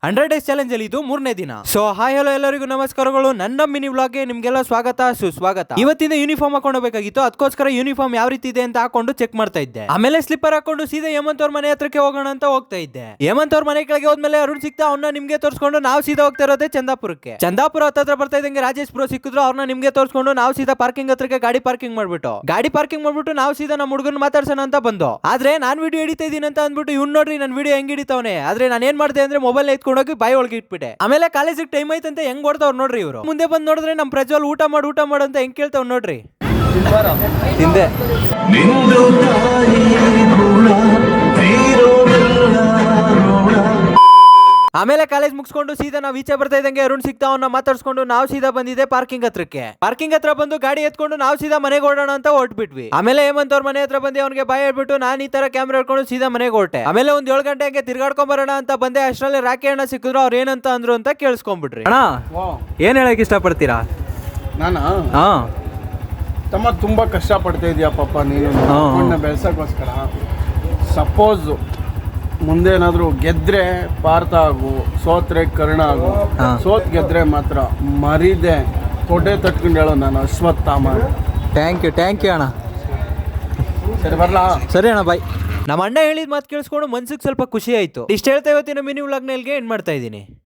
100 days challenge ಅಲ್ಲಿ ಇದು 3ನೇ ದಿನ. ಸೊ ಹಾಯ್ ಹಲೋ ಎಲ್ಲರಿಗೂ ನಮಸ್ಕಾರಗಳು. ನನ್ನ ಮಿನಿ ವ್ಲಾಗ್ಗೆ ನಿಮ್ಗೆಲ್ಲ ಸ್ವಾಗತ ಸುಸ್ವಾಗತ. ಇವತ್ತಿಂದ ಯೂನಿಫಾರ್ಮ್ ಹಾಕೊಂಡೋಗ್ಬೇಕಾಗಿತ್ತು, ಅದಕ್ಕೋಸ್ಕರ ಯೂನಿಫಾರ್ಮ್ ಯಾವ ರೀತಿ ಇದೆ ಅಂತ ಹಾಕೊಂಡು ಚೆಕ್ ಮಾಡ್ತಾ ಇದ್ದೆ. ಆಮೇಲೆ ಸ್ಲಿಪ್ಪರ್ ಹಾಕೊಂಡು ಸೀದಾ ಹೇಮಂತ್ ಅವ್ರ ಮನೆ ಹತ್ರಕ್ಕೆ ಹೋಗೋಣ ಅಂತ ಹೋಗ್ತಾ ಇದ್ದೆ. ಹೇಮಂತ್ ಅವ್ರ ಮನೆ ಕೆಳಗೆ ಹೋದ್ಮೇಲೆ ಅರುಣ್ ಸಿಕ್ತಾ, ಅವ್ನ ನಿಮ್ಗೆ ತೋರಿಸ್ಕೊಂಡು ನಾವು ಸೀದಾ ಹೋಗ್ತಾ ಇರೋದೇ ಚಂದಾಪುರಕ್ಕೆ. ಚಂದಾಪುರ ಹತ್ರ ಬರ್ತಾ ಇದ್ದಂಗೆ ರಾಜೇಶ್ ಬ್ರೋ ಸಿಕ್ಕಿದ್ರು, ಅವ್ರನ್ನ ನಿಮ್ಗೆ ತೋರಿಸ್ಕೊಂಡು ನಾವು ಸೀದಾ ಪಾರ್ಕಿಂಗ್ ಹತ್ರಕ್ಕೆ ಗಾಡಿ ಪಾರ್ಕಿಂಗ್ ಮಾಡ್ಬಿಟ್ಟು ನಾವು ಸೀದಾ ನಮ್ಮ ಹುಡುಗನ್ ಮಾತಾಡ್ಸೋಣ ಅಂತ ಬಂದು. ಆದ್ರೆ ನಾನ್ ವಿಡಿಯೋ ಹಿಡಿತಾ ಇದೀನಿ ಅಂತ ಅಂದ್ಬಿಟ್ಟು ಇವ್ನು ನೋಡ್ರಿ ನನ್ನ ವಿಡಿಯೋ ಹೆಂಗ್ ಹಿಡಿತಾವನೆ. ಆದ್ರೆ ನಾನು ಏನ್ ಮಾಡಿದೆ ಅಂದ್ರೆ ಮೊಬೈಲ್ ಎತ್ಕೊಂಡೋಗಿ ಬಾಯಿ ಒಳಗೆ ಇಟ್ಬಿಟ್ಟೆ. ಆಮೇಲೆ ಕಾಲೇಜಿಗೆ ಟೈಮ್ ಆಯ್ತಂತ ಹೆಂಗ್ ಓಡ್ತಾವ್ ನೋಡ್ರಿ ಇವರು. ಮುಂದೆ ಬಂದ್ ನೋಡಿದ್ರೆ ನಮ್ ಪ್ರಜ್ವಲ್ ಊಟ ಮಾಡು ಅಂತ ಹೆಂಗ್ ಕೇಳ್ತಾವ್ ನೋಡ್ರಿ. ತಿಂದೆ ಆಮೇಲೆ ಕಾಲೇಜ್ ಮುಗಿಸ್ಕೊಂಡು ಸೀದಾ ನಾವು ಈಚೆ ಬರ್ತಾ ಇದ್ದಂಗೆ ಅರುಣ್ ಸಿಕ್ತಾ, ಅವನ್ನ ಮಾತಾಡ್ಸ್ಕೊಂಡು ನಾವು ಸೀದಾ ಬಂದಿದೆ ಪಾರ್ಕಿಂಗ್ ಹತ್ರಕ್ಕೆ. ಪಾರ್ಕಿಂಗ್ ಹತ್ರ ಬಂದು ಗಾಡಿ ಎತ್ಕೊಂಡು ನಾವು ಸೀದಾ ಮನೆಗೆ ಓಡೋಣ ಅಂತ ಹೊರಟ್ಬಿಟ್ವಿ. ಆಮೇಲೆ ಹೇಮಂತ್ ಅವ್ರ ಮನೆ ಹತ್ರ ಬಂದು ಅವ್ನಿಗೆ ಬಾಯ್ ಹೇಳ್ಬಿಟ್ಟು ನಾನು ಈ ತರ ಕ್ಯಾಮ್ರಾ ಹಿಡ್ಕೊಂಡು ಸೀದಾ ಮನೆಗೆ ಹೊರಟೆ. ಆಮೇಲೆ ಒಂದ್ 7 ಗಂಟೆಗೆ ತಿರ್ಗಾಡ್ಕೊಂಡ್ ಬರೋಣ ಅಂತ ಬಂದೆ. ಅಷ್ಟರಲ್ಲಿ ರಾಕಿ ಅಣ್ಣ ಸಿಕ್ಕಿದ್ರು, ಅವ್ರು ಏನಂತ ಅಂದ್ರು ಅಂತ ಕೇಳಿಸ್ಕೊಂಡ್ಬಿಟ್ರಿ. ಅಣ್ಣ ಏನ್ ಹೇಳಕ್ ಇಷ್ಟಪಡ್ತೀರಾ? ನಾನಾ ತಮ್ಮ ತುಂಬಾ ಕಷ್ಟ ಪಡ್ತಾ ಇದೀಯ ಪಾಪ ನೀನು ಬೆಳ್ಸಕ್ಕೋಸ್ಕರ. ಸಪೋಸ್ ಮುಂದೆ ಏನಾದ್ರು ಗೆದ್ರೆ ಪಾರ್ಥ ಆಗು, ಸೋತ್ರೆ ಕರ್ಣ ಆಗು. ಸೋತ್ ಗೆದ್ರೆ ಮಾತ್ರ ಮರಿದೆ ತೊಡೆ ತಟ್ಕೊಂಡು ಹೇಳೋ ನಾನು ಅಶ್ವತ್ಥಾಮ. ಥ್ಯಾಂಕ್ ಯು ಅಣ್ಣ. ಸರಿ ಬರ್ಲಾ? ಸರಿ ಅಣ್ಣ ಬಾಯ್. ನಮ್ಮ ಅಣ್ಣ ಹೇಳಿದ ಮಾತು ಕೇಳಿಸ್ಕೊಂಡು ಮನ್ಸಿಗೆ ಸ್ವಲ್ಪ ಖುಷಿ ಆಯ್ತು. ಇಷ್ಟ ಹೇಳ್ತಾ ಇವತ್ತಿನ ಮಿನಿ ವ್ಲಾಗ್ನ ಎಂಡ್ ಮಾಡ್ತಾ ಇದ್ದೀನಿ.